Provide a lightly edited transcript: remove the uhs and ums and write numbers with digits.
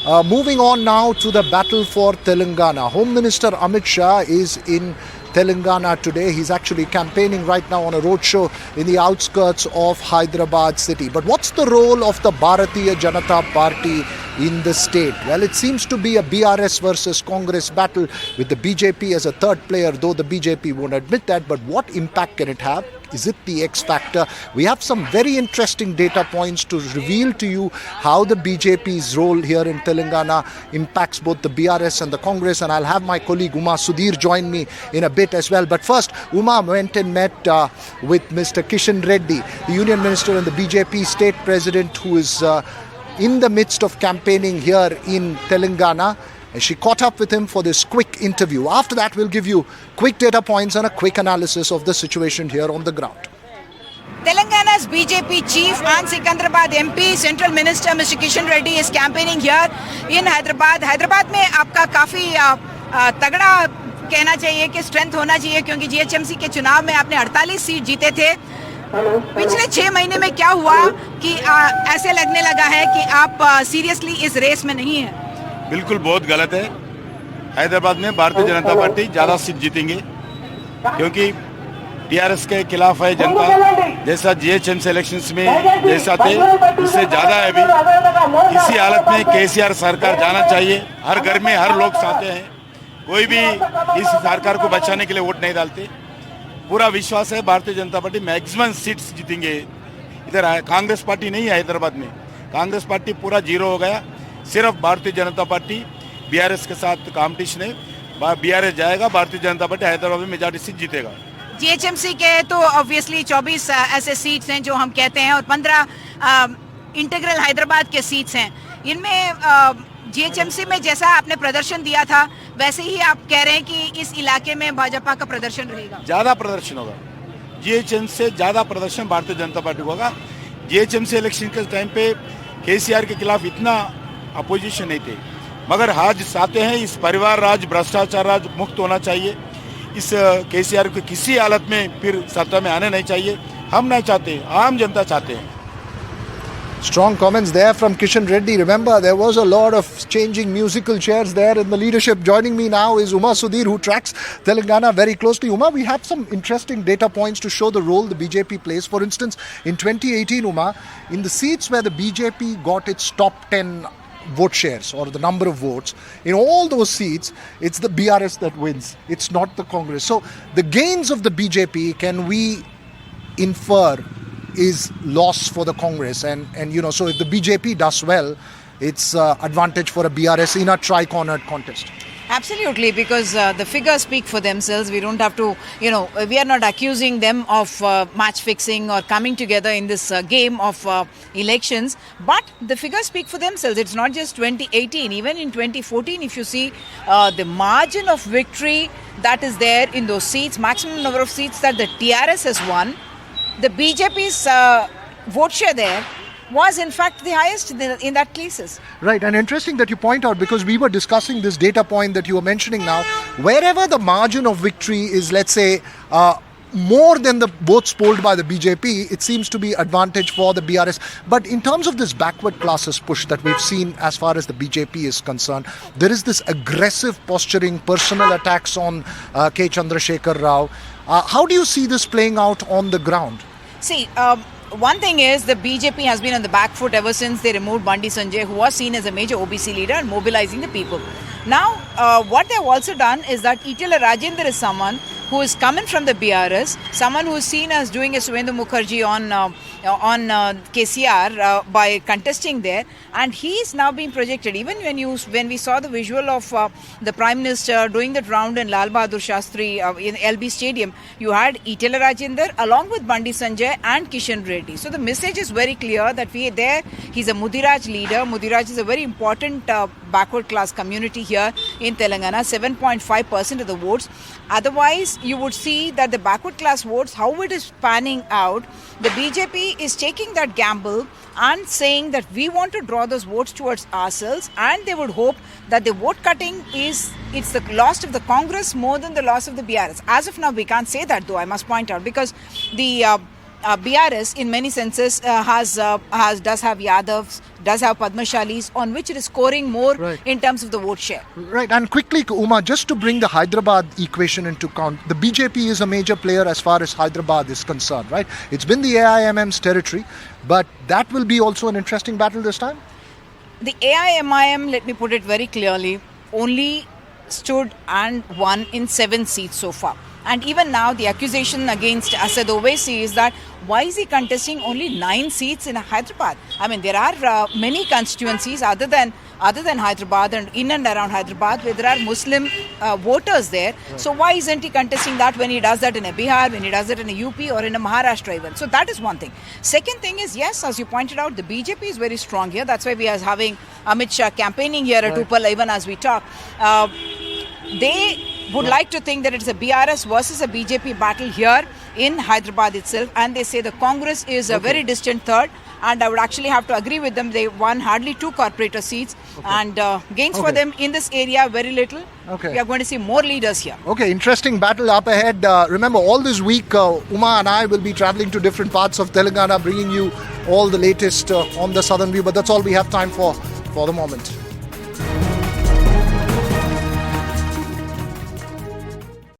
Moving on now to the battle for Telangana. Home Minister Amit Shah is in Telangana today. He's actually campaigning right now on a roadshow in the outskirts of Hyderabad city. But what's the role of the Bharatiya Janata Party in the state? Well, it seems to be a BRS versus Congress battle with the BJP as a third player, though the BJP won't admit that. But what impact can it have? Is it the X factor? We have some very interesting data points to reveal to you how the BJP's role here in Telangana impacts both the BRS and the Congress. And I'll have my colleague Uma Sudhir join me in a bit as well. But first, Uma went and met with Mr. Kishan Reddy, the Union Minister and the BJP State President, who is in the midst of campaigning here in Telangana. And she caught up with him for this quick interview. After that, we'll give you quick data points and a quick analysis of the situation here on the ground. Telangana's BJP chief and Secunderabad MP, Central Minister Mr. Kishan Reddy is campaigning here in Hyderabad. Hyderabad में आपका काफी तगड़ा कहना चाहिए कि strength होना चाहिए, क्योंकि जीएचएमसी के चुनाव में आपने 48 सीट जीते थे. पिछले 6 महीने में क्या हुआ कि ऐसे लगने लगा है कि आप सीरियसली इस रेस में नहीं है? बिल्कुल बहुत गलत है. हैदराबाद में भारतीय जनता पार्टी ज्यादा सीट जीतेंगे, क्योंकि टीआरएस के खिलाफ है जनता. जैसा जीएचएमसी इलेक्शंस में जैसा थे उससे ज्यादा है अभी. इसी हालत में केसीआर सरकार जाना चाहिए. हर घर में हर लोग चाहते हैं. कोई भी इस सरकार को बचाने के लिए वोट नहीं डालते. पूरा विश्वास है Bharatiya Janata party maximum seats जीतेंगे. इधर कांग्रेस पार्टी नहीं है. हैदराबाद में कांग्रेस पार्टी पूरा जीरो हो गया. सिर्फ भारतीय जनता पार्टी बीआरएस के साथ कंपटीशन है. बीआरएस जाएगा, भारतीय जनता पार्टी हैदराबाद में मेजॉरिटी सीट जीतेगा. जीएचएमसी के तो ऑब्वियसली 24 ऐसे सीट्स हैं जो हम कहते हैं, और 15 इंटीग्रल हैदराबाद के सीट्स हैं. इनमें जीएचएमसी में जैसा आपने प्रदर्शन दिया था वैसे ही आप कह रहे हैं कि इस इलाके में भाजपा का प्रदर्शन रहेगा? ज्यादा प्रदर्शन होगा. जीएचएमसी से ज्यादा प्रदर्शन भारतीय जनता पार्टी को होगा. जीएचएमसी इलेक्शन के टाइम पे केसीआर के खिलाफ इतना अपोजिशन नहीं थे, मगर आज चाहते हैं इस परिवार राज, भ्रष्टाचार राज मुक्त होना चाहिए. इस केसीआर को किसी हालत में फिर सत्ता में आने नहीं चाहिए. हम नहीं चाहते, आम जनता चाहते हैं. Strong comments there from Kishan Reddy. Remember, there was a lot of changing musical chairs there in the leadership. Joining me now is Uma Sudhir, who tracks Telangana very closely. Uma, we have some interesting data points to show the role the BJP plays. For instance, in 2018, Uma, in the seats where the BJP got its top 10 vote shares or the number of votes, in all those seats, it's the BRS that wins. It's not the Congress. So the gains of the BJP, can we infer, is loss for the Congress, and you know, so if the BJP does well, it's advantage for a BRS in a tri-cornered contest. Absolutely, because the figures speak for themselves. We don't have to, we are not accusing them of match fixing or coming together in this game of elections, but the figures speak for themselves. It's not just 2018, even in 2014, if you see the margin of victory that is there in those seats, maximum number of seats that the TRS has won, the BJP's vote share there was in fact the highest in that cases. Right, and interesting that you point out, because we were discussing this data point that you were mentioning now. Wherever the margin of victory is, let's say, more than the votes polled by the BJP, it seems to be advantage for the BRS. But in terms of this backward classes push that we've seen as far as the BJP is concerned, there is this aggressive posturing, personal attacks on K. Chandrasekhar Rao. How do you see this playing out on the ground? See, one thing is the BJP has been on the back foot ever since they removed Bandi Sanjay, who was seen as a major OBC leader and mobilizing the people. Now, what they've also done is that Itala Rajendra is someone who is coming from the BRS, someone who is seen as doing a Suvendu Mukherjee on KCR by contesting there, and he is now being projected. Even when we saw the visual of the Prime Minister doing that round in Lal Bahadur Shastri in LB Stadium, you had Itala Rajendra along with Bandi Sanjay and Kishan Reddy. So the message is very clear that he's a Mudiraj leader. Mudiraj is a very important backward class community here in Telangana, 7.5% of the votes. Otherwise, you would see that the backward class votes, how it is panning out, the BJP is taking that gamble and saying that we want to draw those votes towards ourselves, and they would hope that the vote cutting it's the loss of the Congress more than the loss of the BRS. As of now, we can't say that, though, I must point out, because the BRS in many senses does have Yadavs, does have Padmashalis, on which it is scoring more Right. in terms of the vote share. Right, and quickly, Uma, just to bring the Hyderabad equation into count, the BJP is a major player as far as Hyderabad is concerned, right? It's been the AIMM's territory, but that will be also an interesting battle this time? The AIMIM, let me put it very clearly, only stood and won in 7 seats so far. And even now, the accusation against Asad Owaisi is that why is he contesting only 9 seats in Hyderabad? I mean, there are many constituencies other than Hyderabad and in and around Hyderabad where there are Muslim voters there. Right. So why isn't he contesting that when he does that in a Bihar, when he does it in a UP or in a Maharashtra even? So that is one thing. Second thing is, yes, as you pointed out, the BJP is very strong here. That's why we are having Amit Shah campaigning here at Uppal even as we talk. They would like to think that it's a BRS versus a BJP battle here in Hyderabad itself, and they say the Congress is a very distant third, and I would actually have to agree with them. They won hardly 2 corporator seats, and gains for them in this area very little. We are going to see more leaders here. Okay, interesting battle up ahead. Remember, all this week, Uma and I will be traveling to different parts of Telangana, bringing you all the latest on the Southern View, but that's all we have time for the moment.